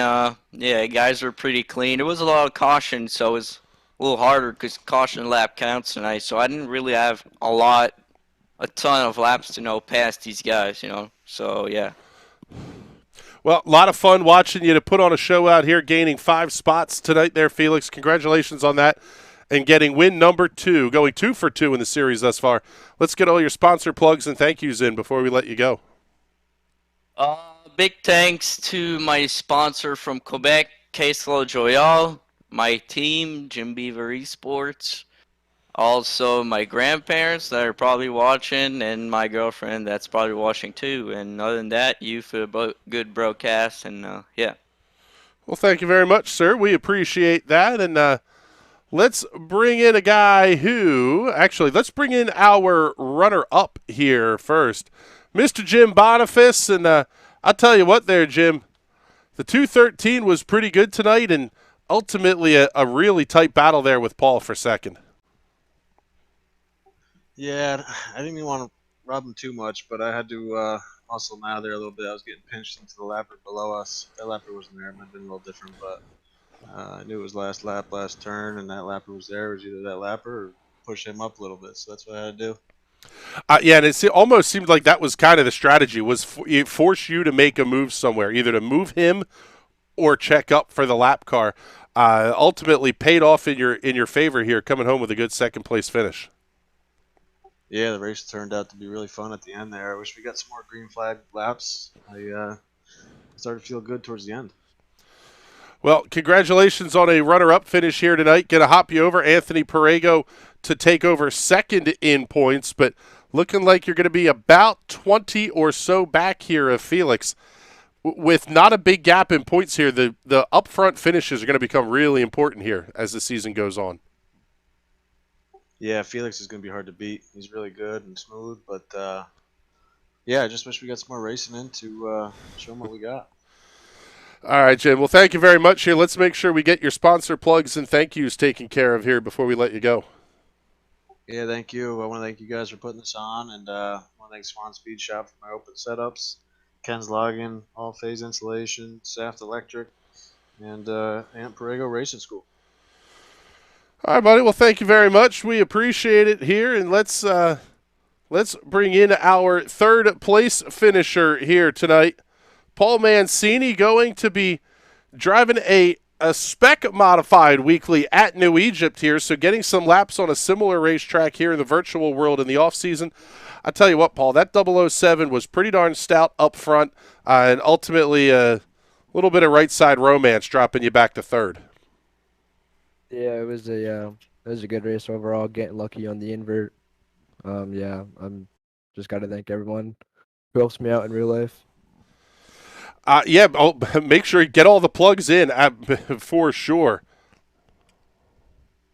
yeah, guys were pretty clean. There was a lot of caution, so it was a little harder because caution lap counts tonight. So I didn't really have a ton of laps to past these guys, So, yeah. Well, a lot of fun watching you to put on a show out here, gaining 5 spots tonight there, Felix. Congratulations on that and getting win number 2, going 2 for 2 in the series thus far. Let's get all your sponsor plugs and thank yous in before we let you go. Big thanks to my sponsor from Quebec, Caselo Joyal, my team, Jim Beaver Esports, also my grandparents that are probably watching, and my girlfriend that's probably watching too. And other than that, you for a good broadcast, and yeah. Well, thank you very much, sir. We appreciate that. And let's bring in a guy let's bring in our runner-up here first, Mr. Jim Boniface. And I'll tell you what there, Jim, the 213 was pretty good tonight, and ultimately a really tight battle there with Paul for second. Yeah, I didn't even want to rob him too much, but I had to muscle him out of there a little bit. I was getting pinched into the lapper below us. That lapper wasn't there. It might have been a little different, but I knew it was last lap, last turn, and that lapper was there. It was either that lapper or push him up a little bit. So that's what I had to do. Yeah, and it almost seemed like that was kind of the strategy, was force you to make a move somewhere, either to move him or check up for the lap car. Ultimately paid off in your favor here, coming home with a good second place finish. Yeah, the race turned out to be really fun at the end there. I wish we got some more green flag laps. I started to feel good towards the end. Well, congratulations on a runner-up finish here tonight. Going to hop you over, Anthony Perego, to take over second in points, but looking like you're going to be about 20 or so back here of Felix. With not a big gap in points here, the up-front finishes are going to become really important here as the season goes on. Yeah, Felix is going to be hard to beat. He's really good and smooth, but yeah, I just wish we got some more racing in to show him what we got. All right, Jim. Well, thank you very much here. Let's make sure we get your sponsor plugs and thank yous taken care of here before we let you go. Yeah, thank you. I want to thank you guys for putting this on, and I want to thank Swan Speed Shop for my open setups, Ken's Login, All Phase Insulation, Saft Electric, and Aunt Perego Racing School. All right, buddy. Well, thank you very much. We appreciate it here, and let's bring in our third place finisher here tonight. Paul Mancini going to be driving a spec modified weekly at New Egypt here, so getting some laps on a similar racetrack here in the virtual world in the off season. I tell you what, Paul, that 007 was pretty darn stout up front, and ultimately a little bit of right side romance dropping you back to third. Yeah, it was a good race overall. Getting lucky on the invert. Yeah, I'm just got to thank everyone who helps me out in real life. Yeah, make sure you get all the plugs in for sure.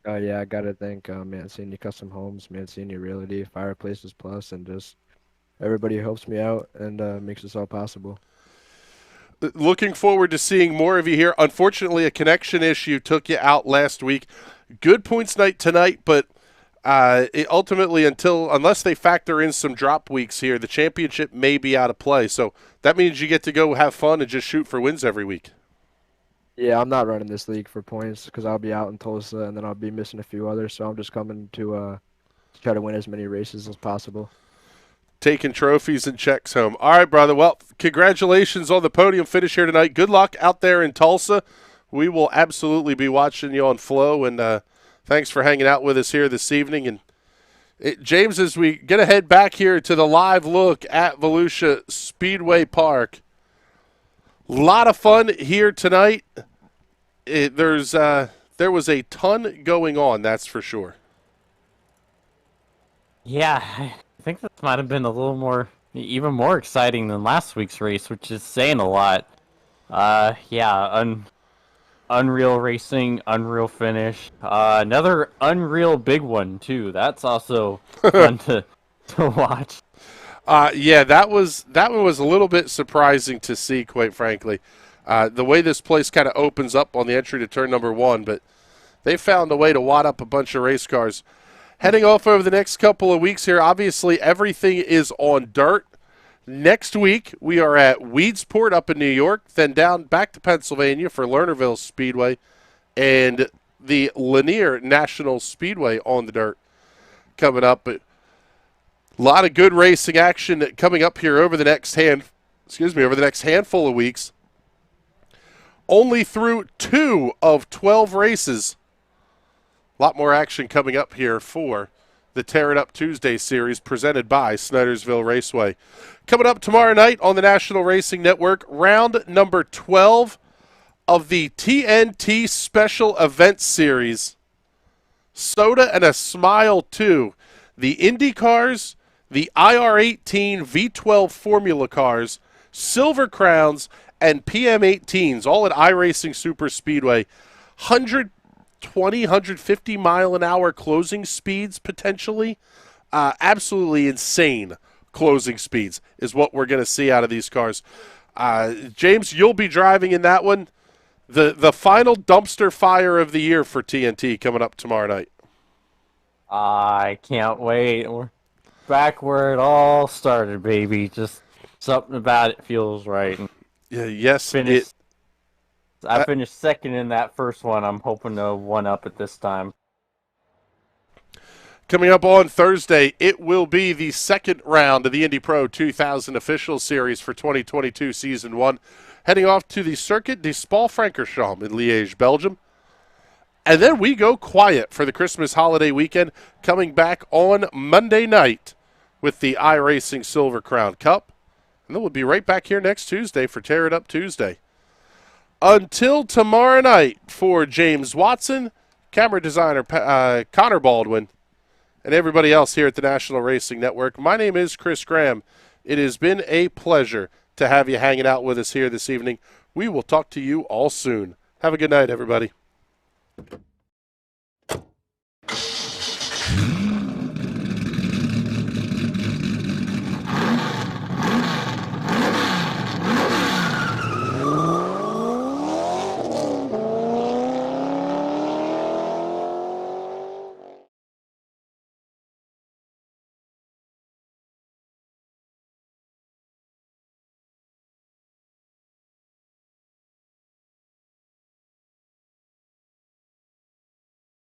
Yeah, I got to thank Mancini Custom Homes, Mancini Realty, Fireplaces Plus, and just everybody who helps me out and makes this all possible. Looking forward to seeing more of you here. Unfortunately, a connection issue took you out last week. Good points night tonight, but ultimately, unless they factor in some drop weeks here, the championship may be out of play. So that means you get to go have fun and just shoot for wins every week. Yeah, I'm not running this league for points because I'll be out in Tulsa and then I'll be missing a few others. So I'm just coming to try to win as many races as possible. Taking trophies and checks home. All right, brother. Well, congratulations on the podium finish here tonight. Good luck out there in Tulsa. We will absolutely be watching you on Flow, and thanks for hanging out with us here this evening. And James, as we get to head back here to the live look at Volusia Speedway Park, a lot of fun here tonight. There was a ton going on, that's for sure. Yeah, I think this might have been a little more, even more exciting than last week's race, which is saying a lot. Yeah, Unreal Racing, Unreal Finish. Another Unreal big one, too. That's also fun to watch. Yeah, that one was a little bit surprising to see, quite frankly. The way this place kind of opens up on the entry to turn number 1, but they found a way to wad up a bunch of race cars. Heading off over the next couple of weeks here, obviously everything is on dirt. Next week, we are at Weedsport up in New York, then down back to Pennsylvania for Lernerville Speedway and the Lanier National Speedway on the dirt coming up. But a lot of good racing action coming up here over the next handful of weeks. Only through 2 of 12 races. A lot more action coming up here for the Tear It Up Tuesday series presented by Snydersville Raceway. Coming up tomorrow night on the National Racing Network, round number 12 of the TNT Special Event Series. Soda and a Smile 2. The Indy cars, the IR18 V12 Formula cars, Silver Crowns, and PM18s, all at iRacing Super Speedway. 150 mile an hour closing speeds potentially. Absolutely insane closing speeds is what we're going to see out of these cars. James, you'll be driving in that one. The final dumpster fire of the year for TNT coming up tomorrow night. I can't wait. back where it all started, baby. Just something about it feels right. Yeah, yes, Finished. I finished second in that first one. I'm hoping to one up at this time. Coming up on Thursday, it will be the second round of the Indy Pro 2000 official series for 2022 Season 1, heading off to the Circuit de Spa-Francorchamps in Liège, Belgium. And then we go quiet for the Christmas holiday weekend, coming back on Monday night with the iRacing Silver Crown Cup. And then we'll be right back here next Tuesday for Tear It Up Tuesday. Until tomorrow night, for James Watson, camera designer Connor Baldwin, and everybody else here at the National Racing Network, my name is Chris Graham. It has been a pleasure to have you hanging out with us here this evening. We will talk to you all soon. Have a good night, everybody.